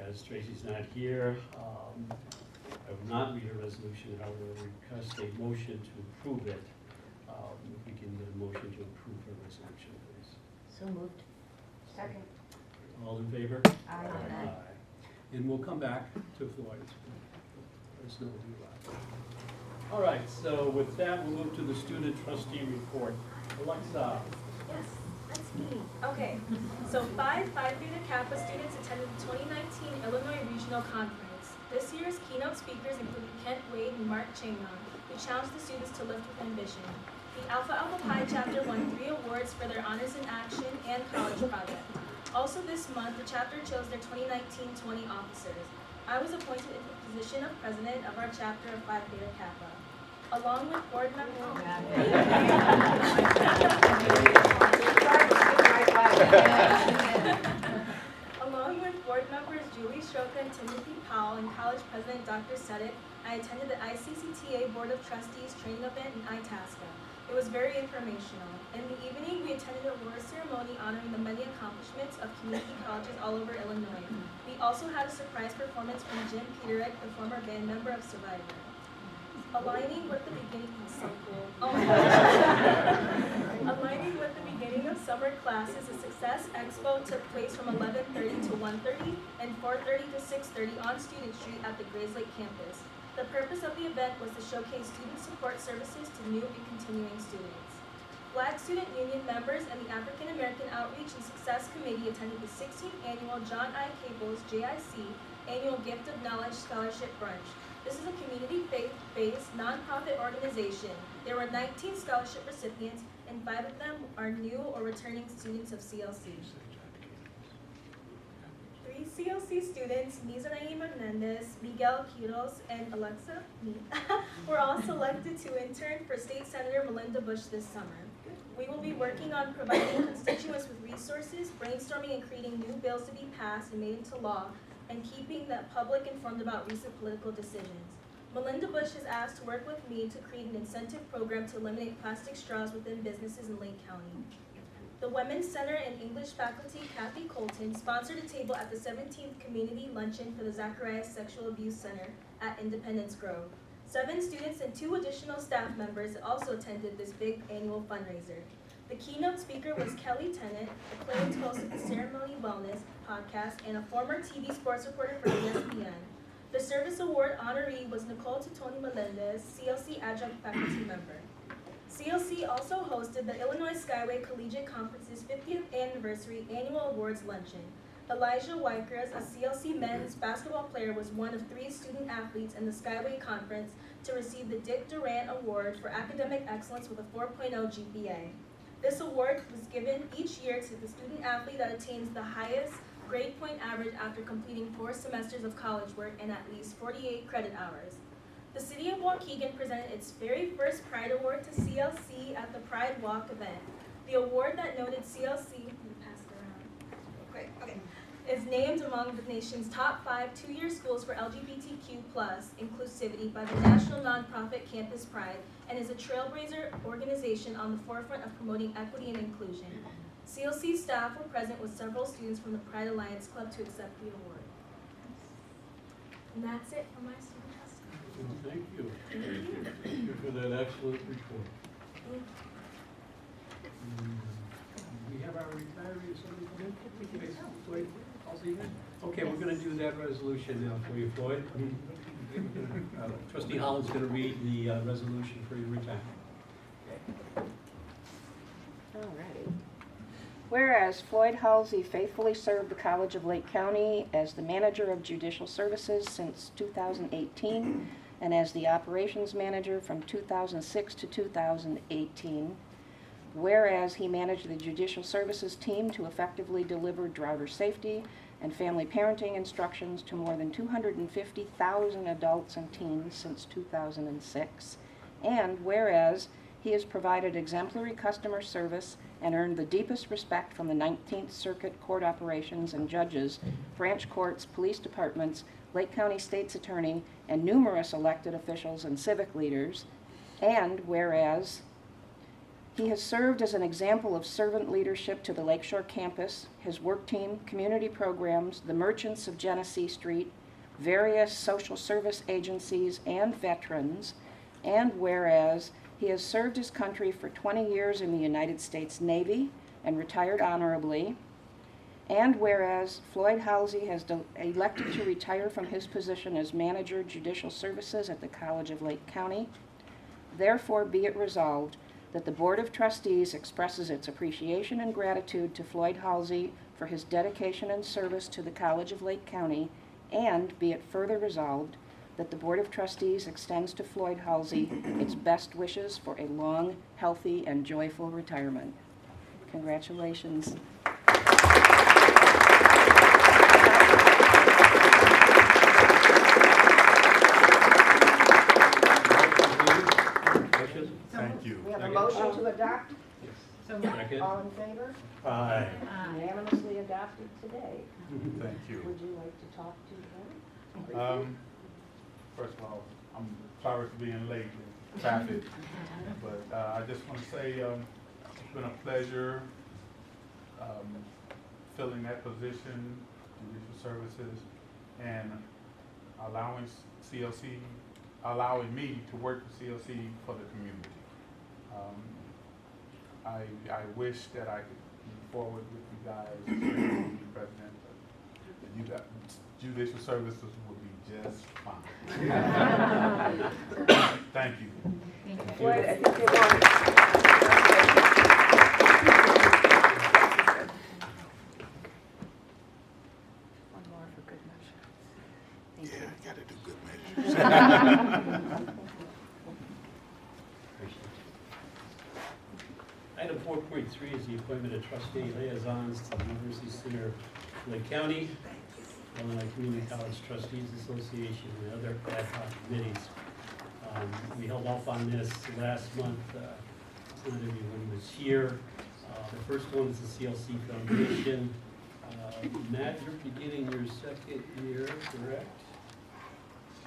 as Tracy's not here, I will not read a resolution, however, request a motion to approve it. If we can get a motion to approve the resolution, please. So moved. Second. All in favor? Aye. And we'll come back to Floyd. There's no do. All right, so with that, we'll move to the student trustee report. Alexa. Yes, that's me. Okay, so 5 Phi Theta Kappa students attended the 2019 Illinois Regional Conference. This year's keynote speakers included Kent Wade and Mark Changnon, who challenged the students to lift with ambition. The Alpha Alpha Pi chapter won 3 awards for their Honors in Action and College Project. Also this month, the chapter chose their 2019-20 officers. I was appointed in the position of president of our chapter of Phi Theta Kappa. Along with board members, along with board members Julie Stroka and Timothy Powell and college president Dr. Sedek, I attended the ICCTA Board of Trustees training event in Itasca. It was very informational. In the evening, we attended a award ceremony honoring the many accomplishments of community colleges all over Illinois. We also had a surprise performance from Jim Peterek, the former band member of Survivor. Aligning with the beginning Aligning with the beginning of summer classes, a Success Expo took place from 11:30 to 1:30 and 4:30 to 6:30 on Student Street at the Grayslake campus. The purpose of the event was to showcase student support services to new and continuing students. Black Student Union members and the African American Outreach and Success Committee attended the 16th annual John I. Cable's JIC Annual Gift of Knowledge Scholarship Brunch. This is a community faith-based nonprofit organization. There were 19 scholarship recipients, and 5 of them are new or returning students of CLC. 3 CLC students, Mizraim Hernandez, Miguel Quiros, and Alexa, me, were all selected to intern for State Senator Melinda Bush this summer. We will be working on providing constituents with resources, brainstorming and creating new bills to be passed and made into law, and keeping the public informed about recent political decisions. Melinda Bush has asked to work with me to create an incentive program to eliminate plastic straws within businesses in Lake County. The Women's Center and English faculty, Kathy Colton, sponsored a table at the 17th Community Luncheon for the Zacharias Sexual Abuse Center at Independence Grove. 7 students and 2 additional staff members also attended this big annual fundraiser. The keynote speaker was Kelly Tennant, acclaimed host of the Ceremony Wellness podcast and a former TV sports reporter for ESPN. The Service Award honoree was Nicole Titoni Melendez, CLC adjunct faculty member. CLC also hosted the Illinois Skyway Collegiate Conference's 50th anniversary annual awards luncheon. Elijah Wykers, a CLC men's basketball player, was one of 3 student athletes in the Skyway Conference to receive the Dick Durant Award for academic excellence with a 4.0 GPA. This award was given each year to the student athlete that attains the highest grade point average after completing 4 semesters of college work and at least 48 credit hours. The City of Waukegan presented its very first Pride Award to CLC at the Pride Walk event. The award that noted CLC, is named among the nation's top 5 two-year schools for LGBTQ+ inclusivity by the national nonprofit Campus Pride and is a trailblazer organization on the forefront of promoting equity and inclusion. CLC staff were present with several students from the Pride Alliance Club to accept the award. And that's it for my student testimony. Thank you. Thank you for that excellent report. We have our retiree, somebody come in? Floyd, Halsey? Okay, we're going to do that resolution now for you, Floyd. Trustee Holland's going to read the resolution for your retirement. Alrighty. Whereas Floyd Halsey faithfully served the College of Lake County as the manager of judicial services since 2018 and as the operations manager from 2006 to 2018. Whereas he managed the judicial services team to effectively deliver driver safety and family parenting instructions to more than 250,000 adults and teens since 2006. And whereas he has provided exemplary customer service and earned the deepest respect from the 19th Circuit Court operations and judges, branch courts, police departments, Lake County State's Attorney, and numerous elected officials and civic leaders. And whereas He has served as an example of servant leadership to the Lakeshore campus, his work team, community programs, the Merchants of Genesee Street, various social service agencies, and veterans. And whereas he has served his country for 20 years in the United States Navy and retired honorably. And whereas Floyd Halsey has elected to retire from his position as Manager Judicial Services at the College of Lake County, therefore be it resolved that the Board of Trustees expresses its appreciation and gratitude to Floyd Halsey for his dedication and service to the College of Lake County, and be it further resolved that the Board of Trustees extends to Floyd Halsey its best wishes for a long, healthy, and joyful retirement. Congratulations. Thank you. We have a motion to adopt. Second. All in favor? Aye. Unanimously adopted today. Thank you. Would you like to talk to them? First of all, I'm sorry for being late with traffic, but I just want to say it's been a pleasure filling that position, judicial services, and allowing me to work with CLC for the community. I wish that I could move forward with you guys, especially the president, but you got judicial services would be just fine. Thank you. Floyd, I think they want. One more for good measure. Thank you. I gotta do good measures. Item 4.3 is the appointment of trustee liaisons to the University Center, Lake County, Illinois Community College Trustees Association, and other ad hoc committees. We held off on this last month. Not everyone was here. The first one is the CLC Foundation. Matt, you're beginning your second year, correct?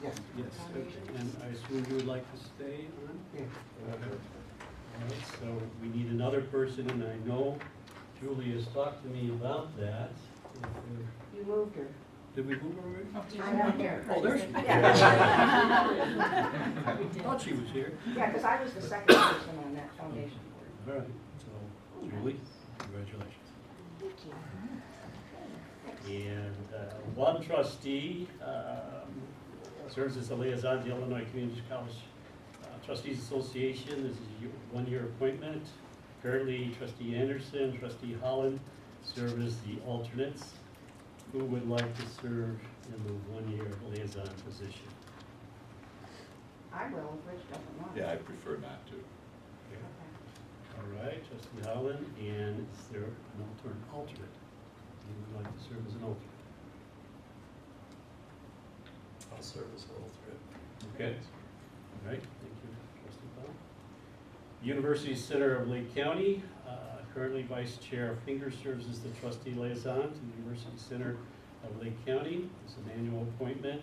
Yes. Yes, okay. And I assume you would like to stay on? Yeah. Okay. All right, so we need another person, and I know Julie has talked to me about that. You moved her. Did we move her already? I'm not here. Oh, there she is. Yeah. Thought she was here. Yeah, because I was the second person on that foundation board. All right, so Julie, congratulations. And one trustee serves as a liaison to the Illinois Community College Trustees Association. This is a one-year appointment. Currently, Trustee Anderson, Trustee Holland serve as the alternates. Who would like to serve in the one-year liaison position? I will, if Rich doesn't want. Yeah, I prefer not to. All right, Trustee Holland, and is there an alternate? Who would like to serve as an alternate? I'll serve as an alternate. Okay. All right, thank you, Trustee Holland. University Center of Lake County, currently Vice Chair Finger serves as the trustee liaison to the University Center of Lake County. It's an annual appointment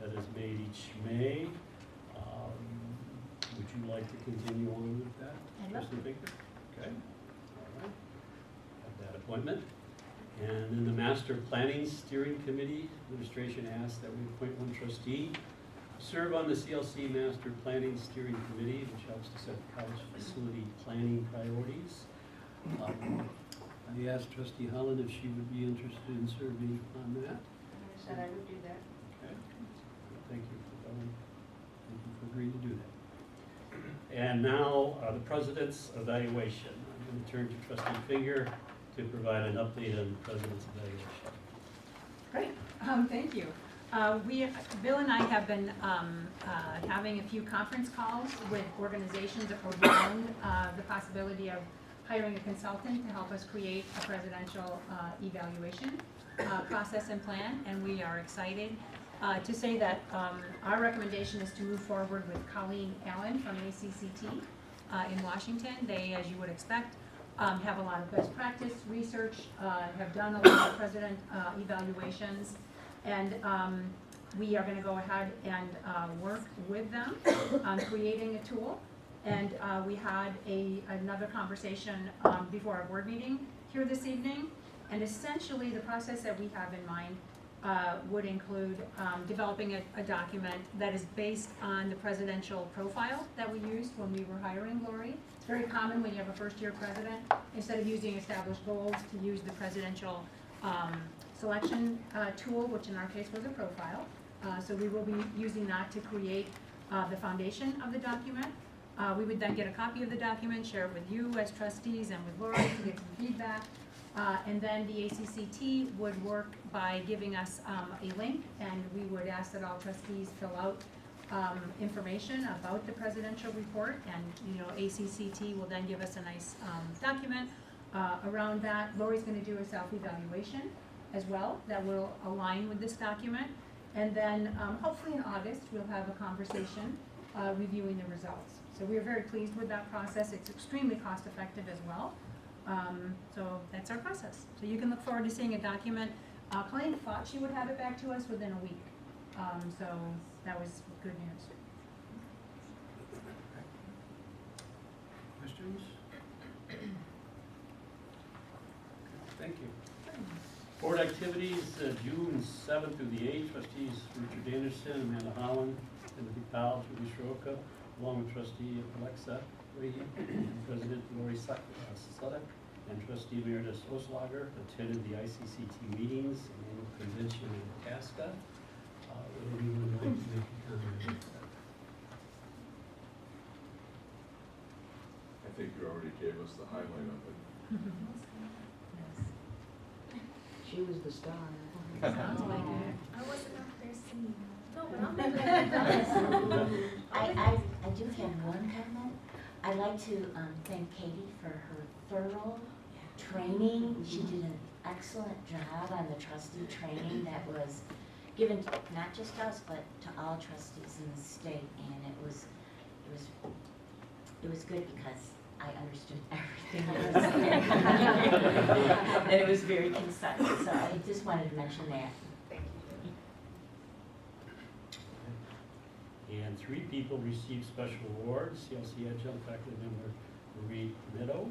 that is made each May. Would you like to continue on with that, Trustee Finger? Okay, all right. Have that appointment. And then the Master Planning Steering Committee, administration asked that we appoint one trustee to serve on the CLC Master Planning Steering Committee, which helps to set college facility planning priorities. I asked Trustee Holland if she would be interested in serving on that. I said I would do that. Okay. Thank you for going. Thank you for agreeing to do that. And now, the President's evaluation. I'm going to turn to Trustee Finger to provide an update on the President's evaluation. Great, thank you. Bill and I have been having a few conference calls with organizations around the possibility of hiring a consultant to help us create a presidential evaluation process and plan, and we are excited to say that our recommendation is to move forward with Colleen Allen from ICCTA in Washington. They, as you would expect, have a lot of best practice research, have done a lot of president evaluations, and we are going to go ahead and work with them on creating a tool And we had another conversation before our board meeting here this evening. And essentially, the process that we have in mind would include developing a document that is based on the presidential profile that we used when we were hiring Lori. It's very common when you have a first-year president, instead of using established goals, to use the presidential selection tool, which in our case was a profile. So we will be using that to create the foundation of the document. We would then get a copy of the document, share it with you as trustees and with Lori to get some feedback. And then the ACCT would work by giving us a link, and we would ask that all trustees fill out information about the presidential report, and ACCT will then give us a nice document around that. Lori's going to do a self-evaluation as well that will align with this document, and then hopefully in August we'll have a conversation reviewing the results. So we are very pleased with that process. It's extremely cost-effective as well. So that's our process. So you can look forward to seeing a document. Colleen thought she would have it back to us within a week. So that was good news. Questions? Thank you. Board activities, June 7th through the 8th, trustees Richard Anderson, Amanda Holland, Timothy Powell, Judy Shroka, along with trustee Alexa Leahy, President Lori Sudek, and trustee Emeritus Oslager attended the ICCT meetings and annual convention in Itasca. Would anyone like to make a comment about that? I think you already gave us the highlight of it. She was the star. Sounds like it. I wasn't up there singing. No, but I'm not. I do have one comment. I'd like to thank Katie for her thorough training. She did an excellent job on the trustee training that was given to, not just us, but to all trustees in the state, and it was good because I understood everything that was said. And it was very concise, so I just wanted to mention that. Thank you. And 3 people received special awards. CLC Adjunct Faculty Member Marie Meadow,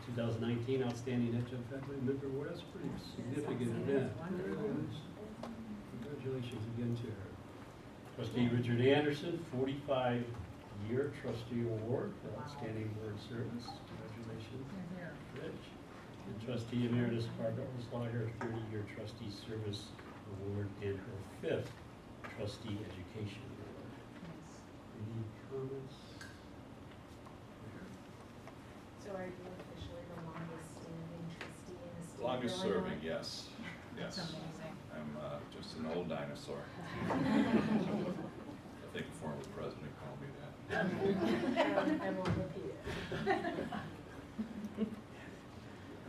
2019 Outstanding Adjunct Faculty Member Award. That's a pretty significant event. Congratulations again to her. Trustee Richard Anderson, 45-year Trustee Award for Outstanding Board Service. Congratulations, Rich. And Trustee Emeritus Barbara Oslager, 30-year Trustee Service Award, and her 5th Trustee Education Award. Any comments? So are you officially the longest standing trustee in the state of Longest Illinois? serving, yes. Yes. That's amazing. I'm just an old dinosaur. I think a former president called me that. I won't repeat it.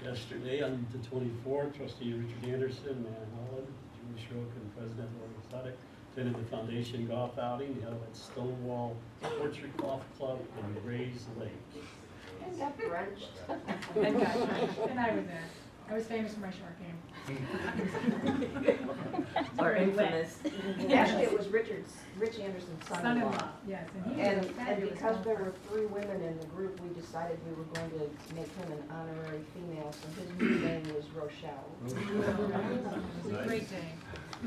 Yesterday, on the 24th, Trustee Richard Anderson, Matt Holland, Julie Schrock, and President Lori Sudek attended the foundation golf outing held at Stonewall Orchard Golf Club in Grays Lake. And got drenched. And I was there. I was famous for my short game. Or infamous. Actually, it was Rich Anderson's son-in-law. Son-in-law, yes, and he was a And fabulous because there golfer. were 3 women in the group, we decided we were going to make him an honorary female, so his new name was Rochelle. It was a great day.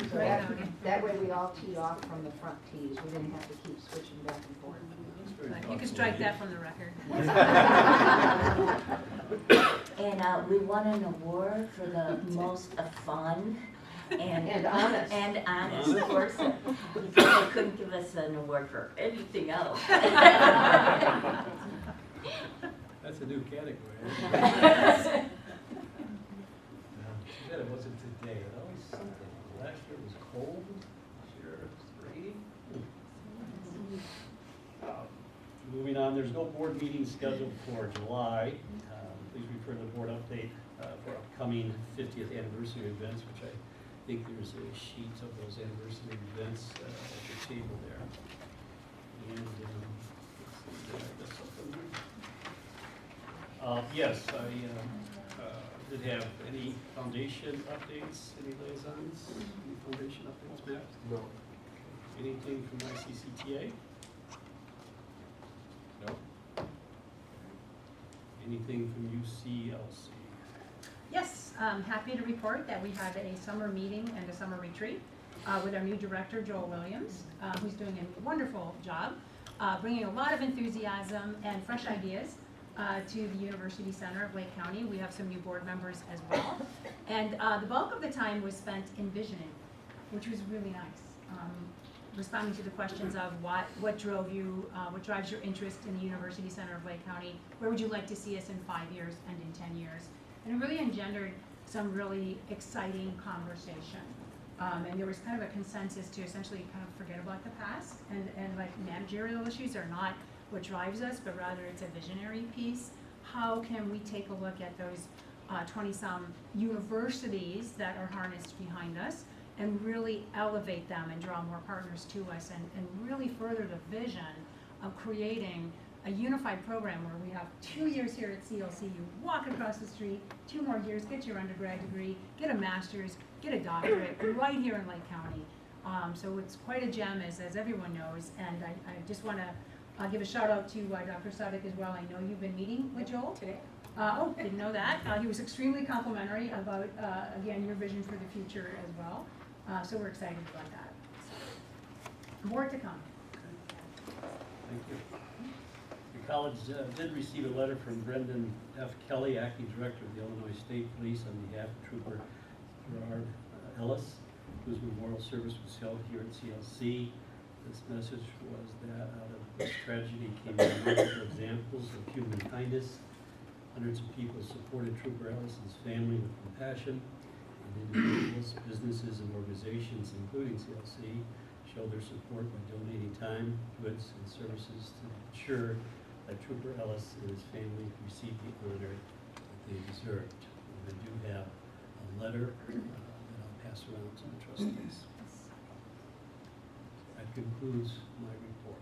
So Great outing. that way we all teed off from the front tees, we didn't have to keep switching back and forth. You can strike that from the record. And we won an award for the most fun And honest. And honest person. Because they couldn't give us an award for anything else. That's a new category. Too bad it wasn't today. That was something. Last year it was cold. This year it's rainy. Moving on, there's no board meeting scheduled for July. Please refer to the board update for upcoming 50th anniversary events, which I think there's a sheet of those anniversary events at your table there. And let's see, did I miss something here? Yes, I did have any foundation updates, any liaisons, any foundation updates, Matt? No. Anything from ICCTA? No? Anything from UCLC? Yes, happy to report that we had a summer meeting and a summer retreat with our new director, Joel Williams, who's doing a wonderful job, bringing a lot of enthusiasm and fresh ideas to the University Center of Lake County. We have some new board members as well. And the bulk of the time was spent envisioning, which was really nice. Responding to the questions of what drove you, what drives your interest in the University Center of Lake County, where would you like to see us in 5 years and in 10 years? And it really engendered some really exciting conversation. And there was kind of a consensus to essentially kind of forget about the past and like managerial issues are not what drives us, but rather it's a visionary piece. How can we take a look at those 20-some universities that are harnessed behind us and really elevate them and draw more partners to us and really further the vision of creating a unified program where we have 2 years here at CLC, you walk across the street, 2 more years, get your undergrad degree, get a master's, get a doctorate, right here in Lake County. So it's quite a gem, as everyone knows, and I just want to give a shout out to Dr. Sadek as well. I know you've been meeting with Joel today. Oh, didn't know that. He was extremely complimentary about, again, your vision for the future as well. So we're excited about that. More to come. Thank you. The college did receive a letter from Brendan F. Kelly, Acting Director of the Illinois State Police, on behalf of Trooper Gerard Ellis, whose memorial service was held here at CLC. This message was that out of this tragedy came multiple examples of human kindness. Hundreds of people supported Trooper Ellis's family with compassion, and individuals, businesses, and organizations, including CLC, showed their support by donating time, goods, and services to ensure that Trooper Ellis and his family received the honor that they deserved. And I do have a letter that I'll pass around to the trustees. That concludes my report.